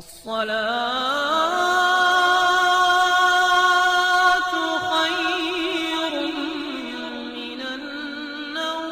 الصلاة خير من النوم۔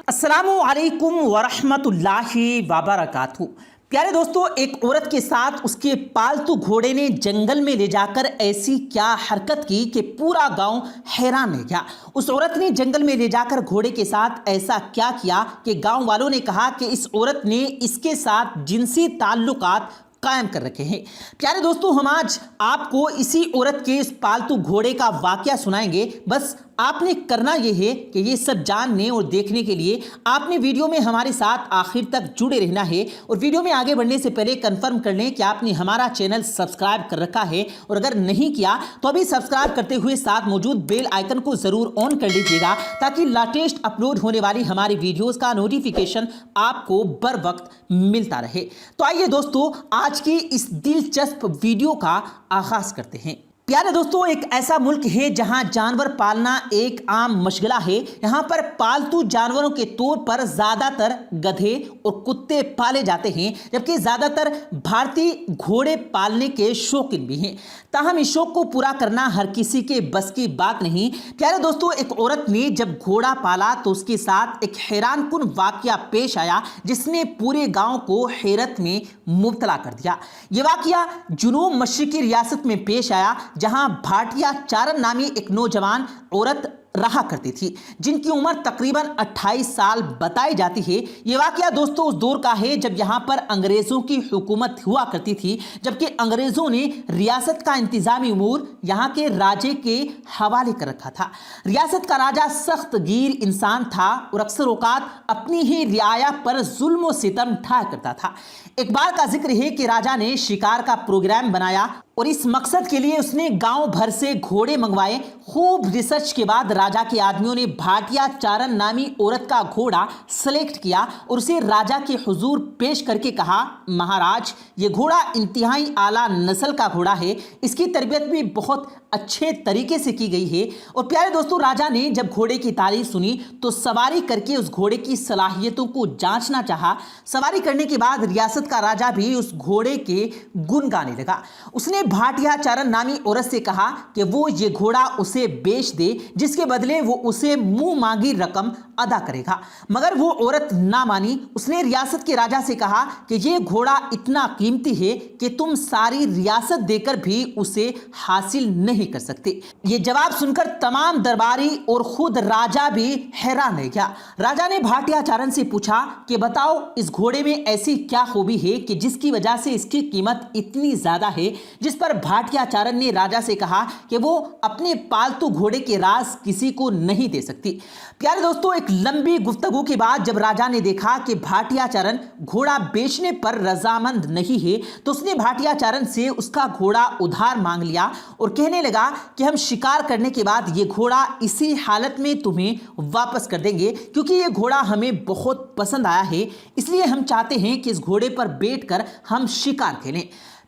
السلام علیکم ورحمۃ اللہ وبرکاتہ۔ پیارے دوستو، ایک عورت کے ساتھ اس کے پالتو گھوڑے نے جنگل میں لے جا کر ایسی کیا حرکت کی کہ پورا گاؤں حیران رہ گیا۔ اس عورت نے جنگل میں لے جا کر گھوڑے کے ساتھ ایسا کیا کیا کہ گاؤں والوں نے کہا کہ اس عورت نے اس کے ساتھ جنسی تعلقات قائم کر رکھے ہیں۔ پیارے دوستو، ہم آج آپ کو اسی عورت کے اس پالتو گھوڑے کا واقعہ سنائیں گے۔ بس آپ نے کرنا یہ ہے کہ یہ سب جاننے اور دیکھنے کے لیے آپ نے ویڈیو میں ہمارے ساتھ آخر تک جڑے رہنا ہے، اور ویڈیو میں آگے بڑھنے سے پہلے کنفرم کر لیں کہ آپ نے ہمارا چینل سبسکرائب کر رکھا ہے، اور اگر نہیں کیا تو ابھی سبسکرائب کرتے ہوئے ساتھ موجود بیل آئیکن کو ضرور آن کر لیجیے گا، تاکہ لیٹسٹ اپلوڈ ہونے والی ہماری ویڈیوز کا نوٹیفیکیشن آپ کو بر وقت ملتا رہے۔ تو آئیے دوستو، آج کی اس دلچسپ ویڈیو کا آغاز کرتے ہیں۔ پیارے دوستو، ایک ایسا ملک ہے جہاں جانور پالنا ایک عام مشغلہ ہے۔ یہاں پر پالتو جانوروں کے طور پر زیادہ تر گدھے اور کتے پالے جاتے ہیں، جبکہ زیادہ تر بھارتی گھوڑے پالنے کے شوقین بھی ہیں۔ تاہم اس شوق کو پورا کرنا ہر کسی کے بس کی بات نہیں۔ پیارے دوستو، ایک عورت نے جب گھوڑا پالا تو اس کے ساتھ ایک حیران کن واقعہ پیش آیا، جس نے پورے گاؤں کو حیرت میں مبتلا کر دیا۔ یہ واقعہ جنوب مشرقی ریاست میں پیش آیا، جہاں بھاٹیا چارن نامی ایک نوجوان عورت رہا کرتی تھی، جن کی عمر تقریباً 28 سال بتائی جاتی ہے۔ یہ واقعہ دوستو اس دور کا ہے جب یہاں پر انگریزوں کی حکومت ہوا کرتی تھی، جبکہ انگریزوں نے ریاست کا انتظامی امور یہاں کے راجے کے حوالے کر رکھا تھا۔ ریاست کا راجہ سخت گیر انسان تھا اور اکثر اوقات اپنی ہی رعایا پر ظلم و ستم ڈھایا کرتا تھا۔ ایک بار کا ذکر ہے کہ راجہ نے شکار کا پروگرام بنایا، اور اس مقصد کے لیے اس نے گاؤں بھر سے گھوڑے منگوائے۔ خوب ریسرچ کے بعد راجہ کے آدمیوں نے بھاٹیا چارن نامی عورت کا گھوڑا سلیکٹ کیا اور اسے راجہ کے حضور پیش کر کے کہا، مہاراج، یہ گھوڑا انتہائی اعلیٰ نسل کا گھوڑا ہے، اس کی تربیت بھی بہت اچھے طریقے سے کی گئی ہے۔ اور پیارے دوستو، راجہ نے جب گھوڑے کی تعریف سنی تو سواری کر کے اس گھوڑے کی صلاحیتوں کو جانچنا چاہا۔ سواری کرنے کے بعد ریاست کا راجہ بھی اس گھوڑے کے گن گانے لگا۔ اس نے بھاٹیا چارن نامی عورت سے کہا کہ وہ یہ گھوڑا اسے بیچ دے، جس کے بدلے وہ اسے منہ مانگی رقم ادا کرے گا، مگر وہ عورت نہ مانی۔ اس نے ریاست کے راجہ سے کہا کہ یہ گھوڑا اتنا قیمتی ہے کہ تم ساری ریاست دے کر بھی اسے حاصل نہیں کر سکتے۔ یہ جواب سن کر تمام درباری اور خود راجہ بھی حیران رہ گیا۔ راجہ نے بھاٹیا چارن سے پوچھا کہ بتاؤ، اس گھوڑے میں ایسی کیا خوبی ہے کہ جس کی وجہ سے اس کی قیمت اتنی زیادہ ہے؟ جس پر بھاٹیا چارن نے راجہ سے کہا کہ وہ اپنے پالتو گھوڑے کے راز کسی کو نہیں دے سکتی۔ پیارے دوستو، ایک لمبی گفتگو کے بعد جب راجہ نے دیکھا کہ بھاٹیا چارن گھوڑا بیچنے پر رضامند نہیں ہے، تو اس نے بھاٹیا چارن سے اس کا گھوڑا ادھار مانگ لیا اور کہنے لگا کہ ہم شکار کرنے کے بعد یہ گھوڑا اسی حالت میں تمہیں واپس کر دیں گے، کیونکہ یہ گھوڑا ہمیں بہت پسند آیا ہے، اس لیے ہم چاہتے ہیں کہ اس گھوڑے پر بیٹھ کر ہم شکار کھیلیں۔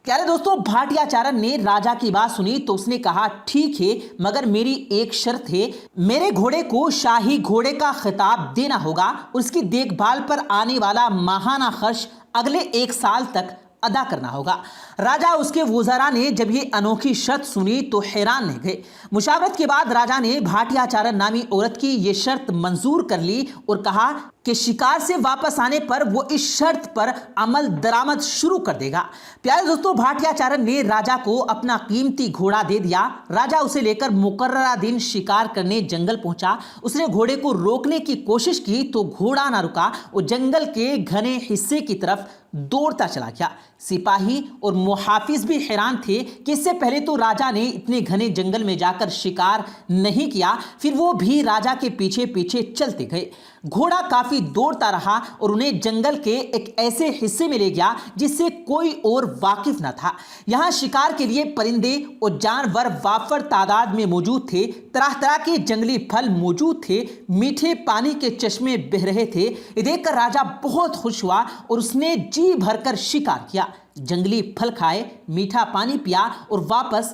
پیارے دوستو، بھاٹیا چارن نے راجہ کی بات سنی تو اس نے کہا، ٹھیک ہے، مگر میری ایک شرط ہے، میرے گھوڑے کو شاہی گھوڑے کا خطاب دینا ہوگا، اور اس کی دیکھ بھال پر آنے والا ماہانہ خرچ اگلے 1 سال تک ادا کرنا ہوگا۔ راجہ اس کے وزراء نے جب یہ انوکھی شرط سنی تو حیران رہ گئے۔ مشاورت کے بعد راجہ نے بھاٹیا چارن نامی عورت کی یہ شرط منظور کر لی اور کہا کہ شکار سے واپس آنے پر وہ اس شرط پر عمل درآمد شروع کر دے گا۔ پیارے دوستو، بھاٹیا چارن نے راجہ کو اپنا قیمتی گھوڑا دے دیا۔ راجہ اسے لے کر مقررہ دن شکار کرنے جنگل پہنچا۔ اس نے گھوڑے کو روکنے کی کوشش کی تو گھوڑا نہ رکا اور جنگل کے گھنے حصے کی طرف دوڑتا چلا گیا۔ سپاہی اور محافظ بھی حیران تھے کہ اس سے پہلے تو راجہ نے اتنے گھنے جنگل میں جا کر شکار نہیں کیا، پھر وہ بھی راجہ کے پیچھے پیچھے چلتے گئے۔ گھوڑا کافی دوڑتا رہا اور انہیں جنگل کے ایک ایسے حصے میں لے گیا جس سے کوئی اور واقف نہ تھا۔ یہاں شکار کے لیے پرندے اور جانور وافر تعداد میں موجود تھے، طرح طرح کے جنگلی پھل موجود تھے، میٹھے پانی کے چشمے بہہ رہے تھے۔ یہ دیکھ کر راجہ بہت خوش ہوا اور اس نے جی بھر کر شکار کیا، جنگلی پھل کھائے، میٹھا پانی پیا اور واپس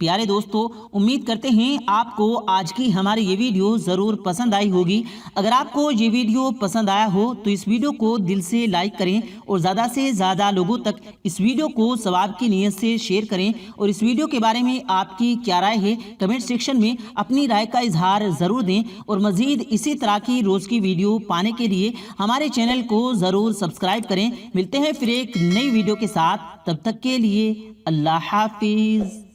پیارے دوستو امید کرتے ہیں آپ کو آج کی ہماری یہ ویڈیو ضرور پسند آئی ہوگی۔ اگر آپ کو یہ ویڈیو پسند آیا ہو تو اس ویڈیو کو دل سے لائک کریں اور زیادہ سے زیادہ لوگوں تک اس ویڈیو کو ثواب کی نیت سے شیئر کریں، اور اس ویڈیو کے بارے میں آپ کی کیا رائے ہے کمنٹ سیکشن میں اپنی رائے کا اظہار ضرور دیں، اور مزید اسی طرح کی روز کی ویڈیو پانے کے لیے ہمارے چینل کو ضرور سبسکرائب کریں۔ ملتے ہیں پھر ایک نئی ویڈیو کے ساتھ، تب تک کے لیے اللہ حافظ۔